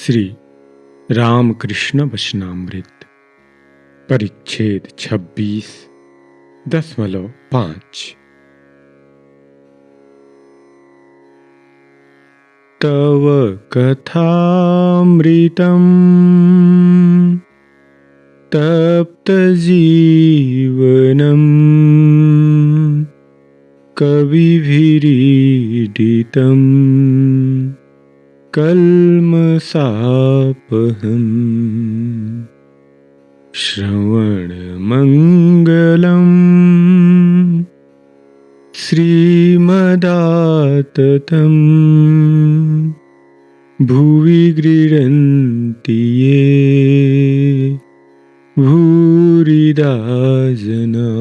श्री रामकृष्ण वचनामृत परिच्छेद 26.5 तव कथामृतम् तप्तजीवनम् कविभिरीडितम् कल्मषापहम् श्रवणमङ्गलम् श्रीमदाततं भुवि गृह्णन्ति ये भूरिदा जना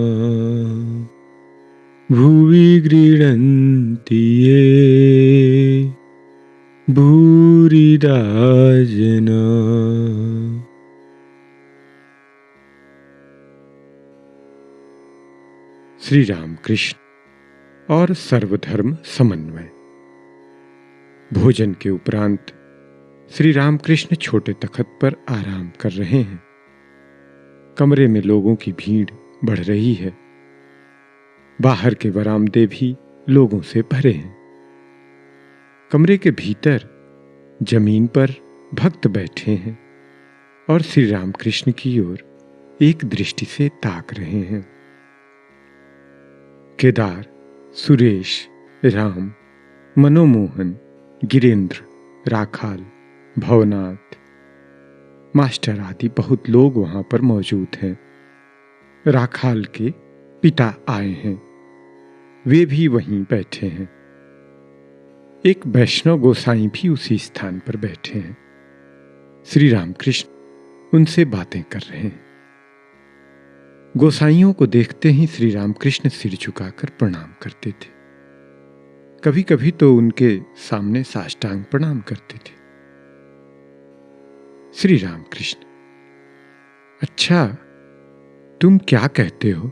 भुवि गृह्णन्ति ये भूरिदा जना। श्री रामकृष्ण और सर्वधर्म समन्वय। भोजन के उपरांत श्री रामकृष्ण छोटे तख्त पर आराम कर रहे हैं। कमरे में लोगों की भीड़ बढ़ रही है। बाहर के बरामदे भी लोगों से भरे हैं। कमरे के भीतर जमीन पर भक्त बैठे हैं और श्री रामकृष्ण की ओर एक दृष्टि से ताक रहे हैं। केदार, सुरेश, राम, मनोमोहन, गिरेंद्र, राखाल, भवनाथ, मास्टर आदि बहुत लोग वहां पर मौजूद हैं। राखाल के पिता आए हैं, वे भी वहीं बैठे हैं। एक वैष्णव गोसाई भी उसी स्थान पर बैठे हैं। श्री रामकृष्ण उनसे बातें कर रहे हैं। गोसाइयों को देखते ही श्री रामकृष्ण सिर झुकाकर प्रणाम करते थे। कभी कभी तो उनके सामने साष्टांग प्रणाम करते थे। श्री रामकृष्ण: अच्छा, तुम क्या कहते हो?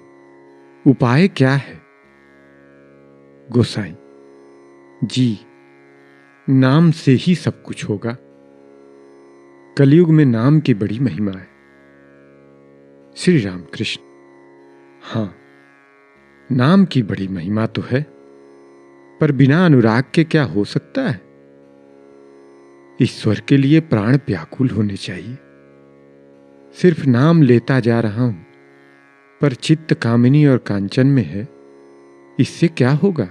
उपाय क्या है? गोसाई: जी, नाम से ही सब कुछ होगा। कलयुग में नाम की बड़ी महिमा है। श्री रामकृष्ण: हाँ, नाम की बड़ी महिमा तो है, पर बिना अनुराग के क्या हो सकता है? ईश्वर के लिए प्राण व्याकुल होने चाहिए। सिर्फ नाम लेता जा रहा हूं, पर चित्त कामिनी और कांचन में है, इससे क्या होगा?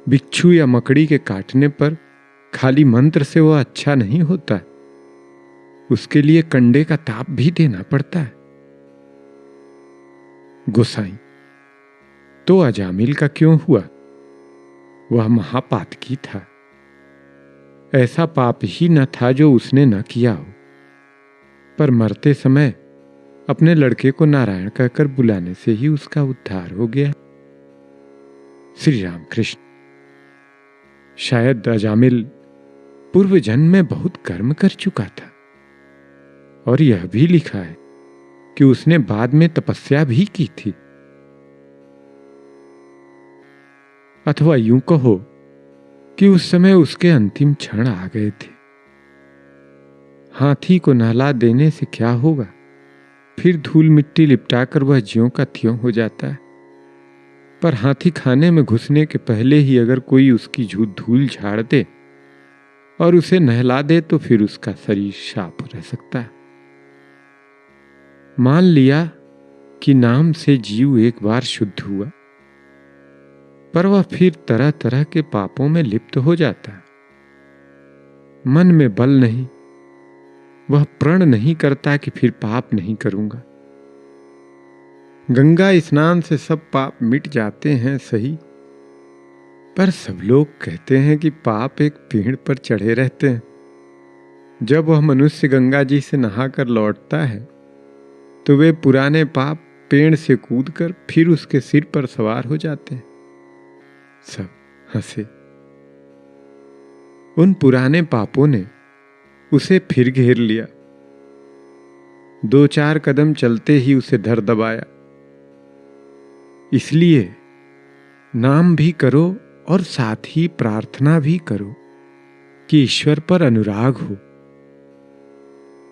बिच्छू या मकड़ी के काटने पर खाली मंत्र से वह अच्छा नहीं होता, उसके लिए कंडे का ताप भी देना पड़ता है। गोसाई: तो अजामिल का क्यों हुआ? वह महापातकी था। ऐसा पाप ही न था जो उसने न किया हो, पर मरते समय अपने लड़के को नारायण कहकर बुलाने से ही उसका उद्धार हो गया। श्री रामकृष्ण: शायद अजामिल पूर्व जन्म में बहुत कर्म कर चुका था, और यह भी लिखा है कि उसने बाद में तपस्या भी की थी। अथवा यूं कहो कि उस समय उसके अंतिम क्षण आ गए थे। हाथी को नहला देने से क्या होगा, फिर धूल मिट्टी लिपटाकर वह ज्यों का त्यों हो जाता है। पर हाथी खाने में घुसने के पहले ही अगर कोई उसकी धूल झाड़ दे और उसे नहला दे तो फिर उसका शरीर साफ रह सकता है। मान लिया कि नाम से जीव एक बार शुद्ध हुआ, पर वह फिर तरह तरह के पापों में लिप्त हो जाता है। मन में बल नहीं, वह प्रण नहीं करता कि फिर पाप नहीं करूंगा। गंगा स्नान से सब पाप मिट जाते हैं सही, पर सब लोग कहते हैं कि पाप एक पेड़ पर चढ़े रहते हैं। जब वह मनुष्य गंगा जी से नहाकर लौटता है तो वे पुराने पाप पेड़ से कूदकर फिर उसके सिर पर सवार हो जाते हैं। सब हंसे। उन पुराने पापों ने उसे फिर घेर लिया। 2-4 कदम चलते ही उसे धर दबाया। इसलिए नाम भी करो और साथ ही प्रार्थना भी करो। कि ईश्वर पर अनुराग हो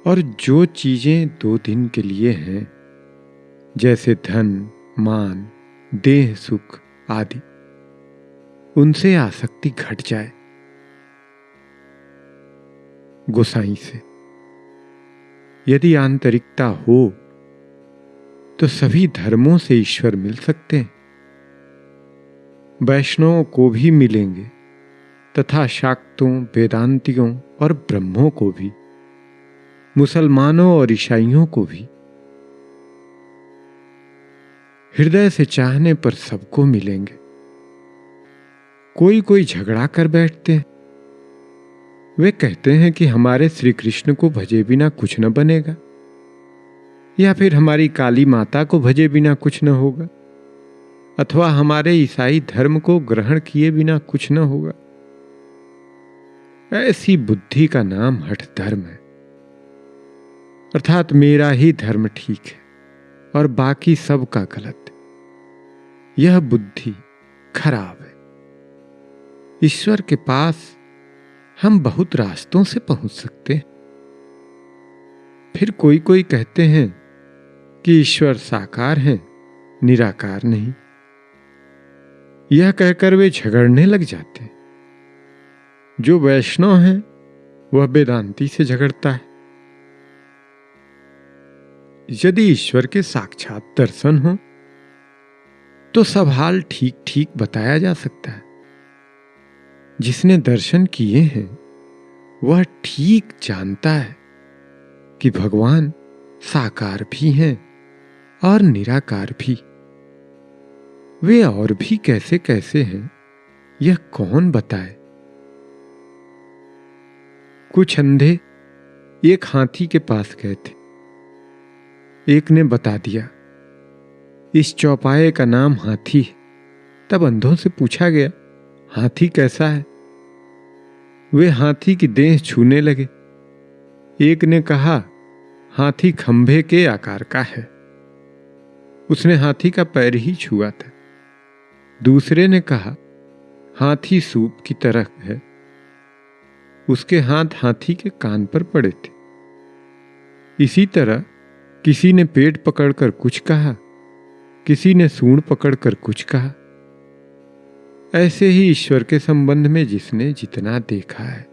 और जो चीजें 2 दिन के लिए हैं, जैसे धन, मान, देह सुख आदि, उनसे आसक्ति घट जाए। गोसाई से यदि आंतरिकता हो तो सभी धर्मों से ईश्वर मिल सकते हैं। वैष्णवों को भी मिलेंगे तथा शाक्तों, वेदांतियों और ब्रह्मों को भी, मुसलमानों और ईसाइयों को भी। हृदय से चाहने पर सबको मिलेंगे। कोई झगड़ा कर बैठते हैं। वे कहते हैं कि हमारे श्री कृष्ण को भजे बिना कुछ न बनेगा, या फिर हमारी काली माता को भजे बिना कुछ न होगा, अथवा हमारे ईसाई धर्म को ग्रहण किए बिना कुछ न होगा। ऐसी बुद्धि का नाम हठ धर्म है, अर्थात मेरा ही धर्म ठीक है और बाकी सब का गलत। यह बुद्धि खराब है। ईश्वर के पास हम बहुत रास्तों से पहुंच सकते हैं। फिर कोई कहते हैं कि ईश्वर साकार है, निराकार नहीं। यह कहकर वे झगड़ने लग जाते हैं। जो वैष्णव है वह वेदांती से झगड़ता है। यदि ईश्वर के साक्षात दर्शन हो तो सब हाल ठीक ठीक बताया जा सकता है। जिसने दर्शन किए हैं वह ठीक जानता है कि भगवान साकार भी हैं और निराकार भी। वे और भी कैसे कैसे हैं यह कौन बताए। कुछ अंधे एक हाथी के पास गए थे। एक ने बता दिया, इस चौपाए का नाम हाथी है। तब अंधों से पूछा गया, हाथी कैसा है? वे हाथी की देह छूने लगे। एक ने कहा, हाथी खंभे के आकार का है। उसने हाथी का पैर ही छुआ था। दूसरे ने कहा, हाथी सूप की तरह है। उसके हाथ हाथी के कान पर पड़े थे। इसी तरह किसी ने पेट पकड़कर कुछ कहा, किसी ने सूंड पकड़कर कुछ कहा। ऐसे ही ईश्वर के संबंध में जिसने जितना देखा है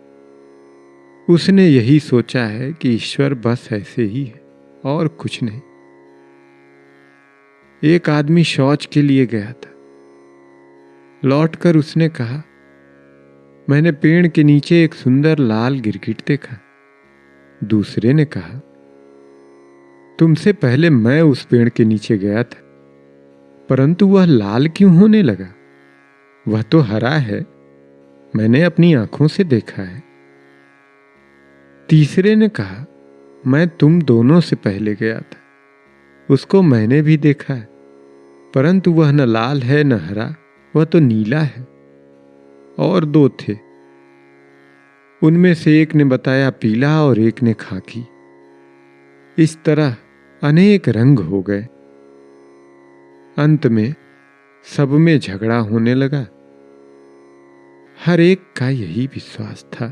उसने यही सोचा है कि ईश्वर बस ऐसे ही है और कुछ नहीं। एक आदमी शौच के लिए गया था। लौटकर उसने कहा, मैंने पेड़ के नीचे एक सुंदर लाल गिरगिट देखा। दूसरे ने कहा, तुमसे पहले मैं उस पेड़ के नीचे गया था, परंतु वह लाल क्यों होने लगा? वह तो हरा है, मैंने अपनी आंखों से देखा है। तीसरे ने कहा, मैं तुम दोनों से पहले गया था, उसको मैंने भी देखा है, परंतु वह न लाल है न हरा, वह तो नीला है। और दो थे, उनमें से एक ने बताया पीला और एक ने खाकी। इस तरह अनेक रंग हो गए। अंत में सब में झगड़ा होने लगा। हर एक का यही विश्वास था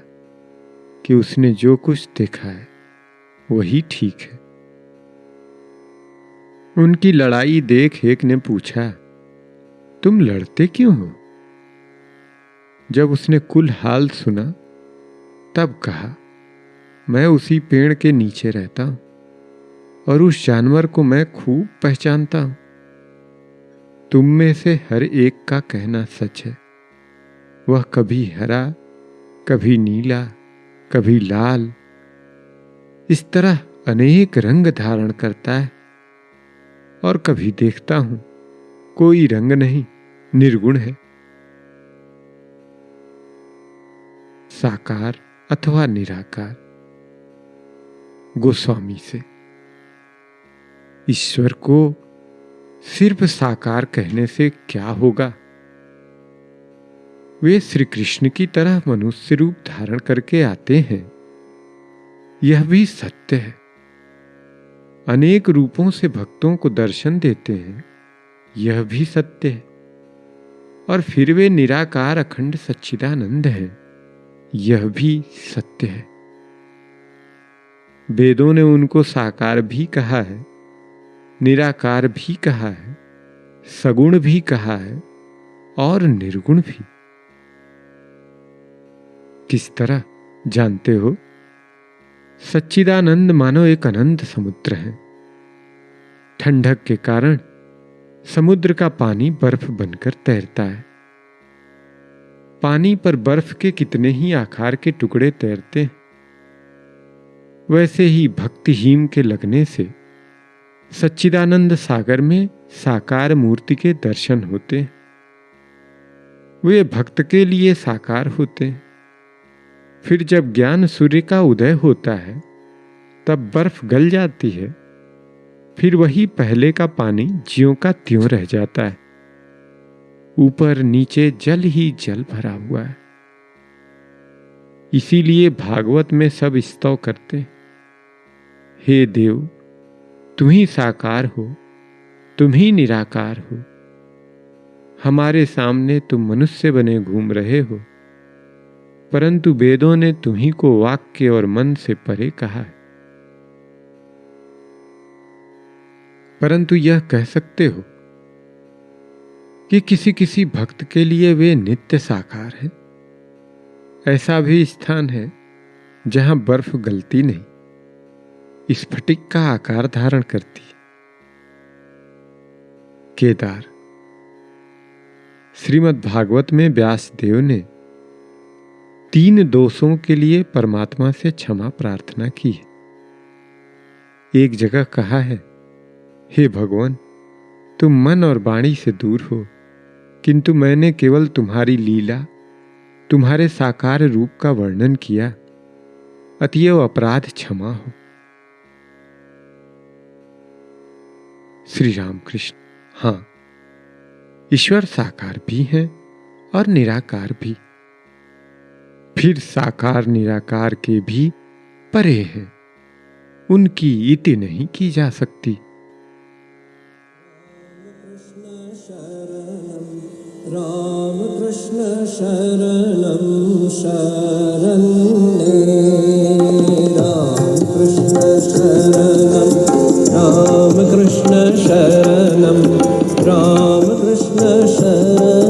कि उसने जो कुछ देखा है वही ठीक है। उनकी लड़ाई देख एक ने पूछा, तुम लड़ते क्यों हो? जब उसने कुल हाल सुना तब कहा, मैं उसी पेड़ के नीचे रहता हूं और उस जानवर को मैं खूब पहचानता हूं। तुम में से हर एक का कहना सच है। वह कभी हरा, कभी नीला, कभी लाल, इस तरह अनेक रंग धारण करता है। और कभी देखता हूं कोई रंग नहीं, निर्गुण है। साकार अथवा निराकार। गोस्वामी से ईश्वर को सिर्फ साकार कहने से क्या होगा? वे श्री कृष्ण की तरह मनुष्य रूप धारण करके आते हैं, यह भी सत्य है। अनेक रूपों से भक्तों को दर्शन देते हैं, यह भी सत्य है। और फिर वे निराकार अखंड सच्चिदानंद हैं, यह भी सत्य है। वेदों ने उनको साकार भी कहा है, निराकार भी कहा है, सगुण भी कहा है और निर्गुण भी। किस तरह जानते हो? सच्चिदानंद मानो एक अनंत समुद्र है। ठंडक के कारण समुद्र का पानी बर्फ बनकर तैरता है। पानी पर बर्फ के कितने ही आकार के टुकड़े तैरते हैं। वैसे ही भक्तिहीन के लगने से सच्चिदानंद सागर में साकार मूर्ति के दर्शन होते हैं। वे भक्त के लिए साकार होते हैं। फिर जब ज्ञान सूर्य का उदय होता है तब बर्फ गल जाती है। फिर वही पहले का पानी ज्यों का त्यों रह जाता है। ऊपर नीचे जल ही जल भरा हुआ है। इसीलिए भागवत में सब स्तव करते हैं, हे देव तुम ही साकार हो, तुम ही निराकार हो। हमारे सामने तुम मनुष्य बने घूम रहे हो, परंतु वेदों ने तुम्ही को वाक्य और मन से परे कहा है। परंतु यह कह सकते हो कि किसी किसी भक्त के लिए वे नित्य साकार है। ऐसा भी स्थान है जहां बर्फ गलती नहीं, स्फटिक का आकार धारण करती। केदार। श्रीमद् भागवत में व्यास देव ने 3 दोषों के लिए परमात्मा से क्षमा प्रार्थना की है। एक जगह कहा है, हे भगवान तुम मन और वाणी से दूर हो, किंतु मैंने केवल तुम्हारी लीला, तुम्हारे साकार रूप का वर्णन किया, अतएव अपराध क्षमा हो। श्री रामकृष्ण। हाँ, ईश्वर साकार भी हैं और निराकार भी। फिर साकार निराकार के भी परे हैं, उनकी इति नहीं की जा सकती। राम कृष्ण शरणं शरण्ये, राम कृष्ण शरणं, राम कृष्ण शरणं, राम कृष्ण शरणं।